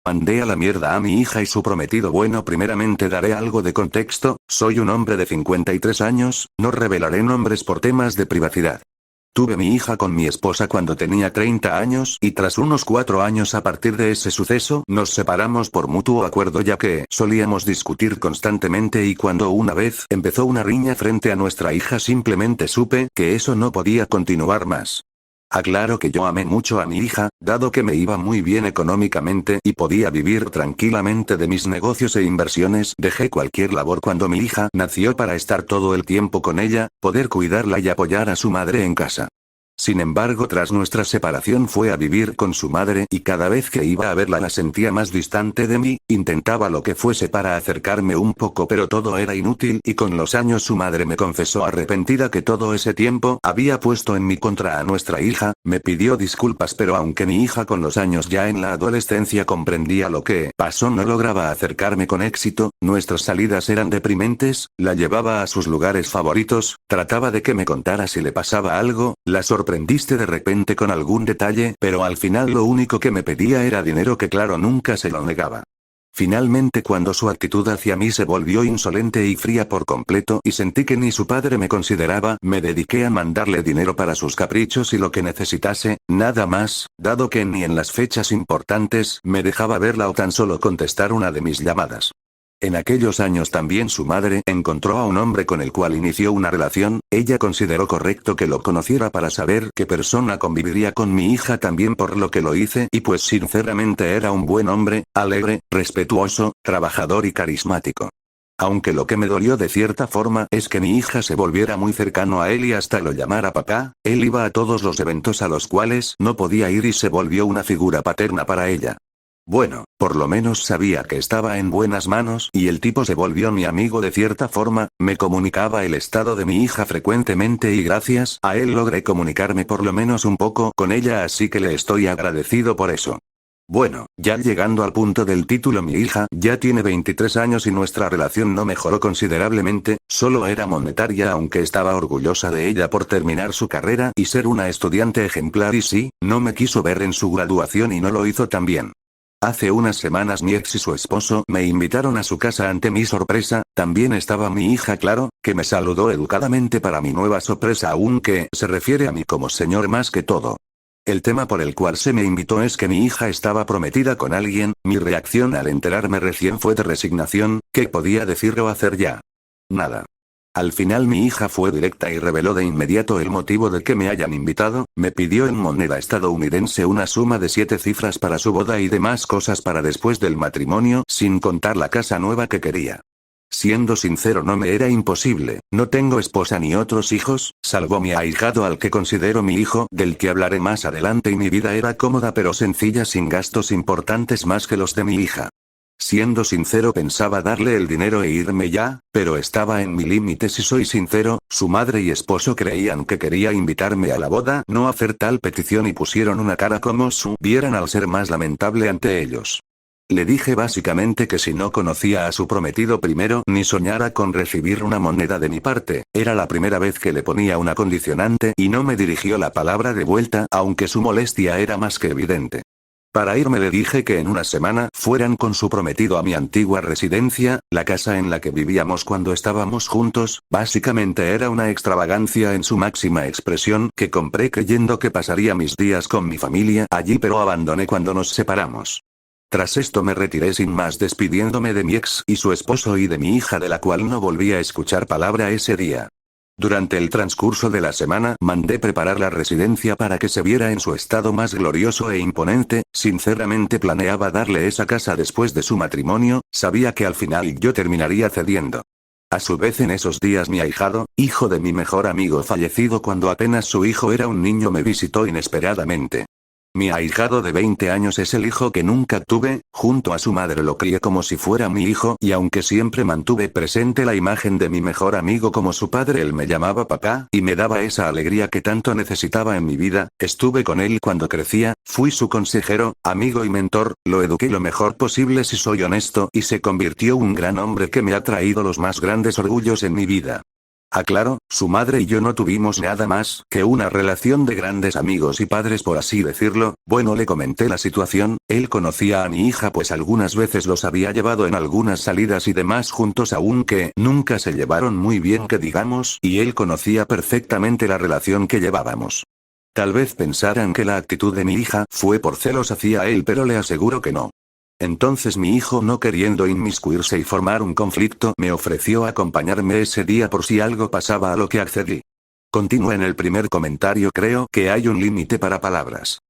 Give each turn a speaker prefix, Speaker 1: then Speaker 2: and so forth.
Speaker 1: Mandé a la mierda a mi hija y su prometido. Bueno, primeramente daré algo de contexto, soy un hombre de 53 años, no revelaré nombres por temas de privacidad. Tuve mi hija con mi esposa cuando tenía 30 años y tras unos 4 años a partir de ese suceso nos separamos por mutuo acuerdo ya que solíamos discutir constantemente y cuando una vez empezó una riña frente a nuestra hija simplemente supe que eso no podía continuar más. Aclaro que yo amé mucho a mi hija, dado que me iba muy bien económicamente y podía vivir tranquilamente de mis negocios e inversiones. Dejé cualquier labor cuando mi hija nació para estar todo el tiempo con ella, poder cuidarla y apoyar a su madre en casa. Sin embargo, tras nuestra separación fue a vivir con su madre y cada vez que iba a verla la sentía más distante de mí, intentaba lo que fuese para acercarme un poco pero todo era inútil y con los años su madre me confesó arrepentida que todo ese tiempo había puesto en mi contra a nuestra hija, me pidió disculpas pero aunque mi hija con los años ya en la adolescencia comprendía lo que pasó no lograba acercarme con éxito, nuestras salidas eran deprimentes, la llevaba a sus lugares favoritos, trataba de que me contara si le pasaba algo, la sorprendiste de repente con algún detalle, pero al final lo único que me pedía era dinero que claro nunca se lo negaba. Finalmente cuando su actitud hacia mí se volvió insolente y fría por completo y sentí que ni su padre me consideraba, me dediqué a mandarle dinero para sus caprichos y lo que necesitase, nada más, dado que ni en las fechas importantes me dejaba verla o tan solo contestar una de mis llamadas. En aquellos años también su madre encontró a un hombre con el cual inició una relación, ella consideró correcto que lo conociera para saber qué persona conviviría con mi hija también por lo que lo hice y pues sinceramente era un buen hombre, alegre, respetuoso, trabajador y carismático. Aunque lo que me dolió de cierta forma es que mi hija se volviera muy cercano a él y hasta lo llamara papá, él iba a todos los eventos a los cuales no podía ir y se volvió una figura paterna para ella. Bueno, por lo menos sabía que estaba en buenas manos y el tipo se volvió mi amigo de cierta forma, me comunicaba el estado de mi hija frecuentemente y gracias a él logré comunicarme por lo menos un poco con ella así que le estoy agradecido por eso. Bueno, ya llegando al punto del título mi hija ya tiene 23 años y nuestra relación no mejoró considerablemente, solo era monetaria aunque estaba orgullosa de ella por terminar su carrera y ser una estudiante ejemplar y sí, no me quiso ver en su graduación y no lo hizo tan bien. Hace unas semanas mi ex y su esposo me invitaron a su casa ante mi sorpresa, también estaba mi hija claro, que me saludó educadamente para mi nueva sorpresa aunque se refiere a mí como señor más que todo. El tema por el cual se me invitó es que mi hija estaba prometida con alguien, mi reacción al enterarme recién fue de resignación, ¿qué podía decir o hacer ya? Nada. Al final mi hija fue directa y reveló de inmediato el motivo de que me hayan invitado, me pidió en moneda estadounidense una suma de 7 cifras para su boda y demás cosas para después del matrimonio, sin contar la casa nueva que quería. Siendo sincero no me era imposible, no tengo esposa ni otros hijos, salvo mi ahijado al que considero mi hijo, del que hablaré más adelante y mi vida era cómoda pero sencilla sin gastos importantes más que los de mi hija. Siendo sincero pensaba darle el dinero e irme ya, pero estaba en mi límite si soy sincero, su madre y esposo creían que quería invitarme a la boda, no hacer tal petición y pusieron una cara como si vieran al ser más lamentable ante ellos. Le dije básicamente que si no conocía a su prometido primero ni soñara con recibir una moneda de mi parte, era la primera vez que le ponía una condicionante y no me dirigió la palabra de vuelta aunque su molestia era más que evidente. Para irme le dije que en una semana fueran con su prometido a mi antigua residencia, la casa en la que vivíamos cuando estábamos juntos, básicamente era una extravagancia en su máxima expresión que compré creyendo que pasaría mis días con mi familia allí pero abandoné cuando nos separamos. Tras esto me retiré sin más despidiéndome de mi ex y su esposo y de mi hija de la cual no volví a escuchar palabra ese día. Durante el transcurso de la semana mandé preparar la residencia para que se viera en su estado más glorioso e imponente, sinceramente planeaba darle esa casa después de su matrimonio, sabía que al final yo terminaría cediendo. A su vez en esos días mi ahijado, hijo de mi mejor amigo fallecido cuando apenas su hijo era un niño me visitó inesperadamente. Mi ahijado de 20 años es el hijo que nunca tuve, junto a su madre lo crié como si fuera mi hijo y aunque siempre mantuve presente la imagen de mi mejor amigo como su padre él me llamaba papá y me daba esa alegría que tanto necesitaba en mi vida, estuve con él cuando crecía, fui su consejero, amigo y mentor, lo eduqué lo mejor posible si soy honesto y se convirtió un gran hombre que me ha traído los más grandes orgullos en mi vida. Aclaro, su madre y yo no tuvimos nada más que una relación de grandes amigos y padres por así decirlo. Bueno, le comenté la situación, él conocía a mi hija pues algunas veces los había llevado en algunas salidas y demás juntos aunque nunca se llevaron muy bien que digamos y él conocía perfectamente la relación que llevábamos. Tal vez pensaran que la actitud de mi hija fue por celos hacia él pero le aseguro que no. Entonces mi hijo no queriendo inmiscuirse y formar un conflicto me ofreció acompañarme ese día por si algo pasaba a lo que accedí. Continúa en el primer comentario creo que hay un límite para palabras.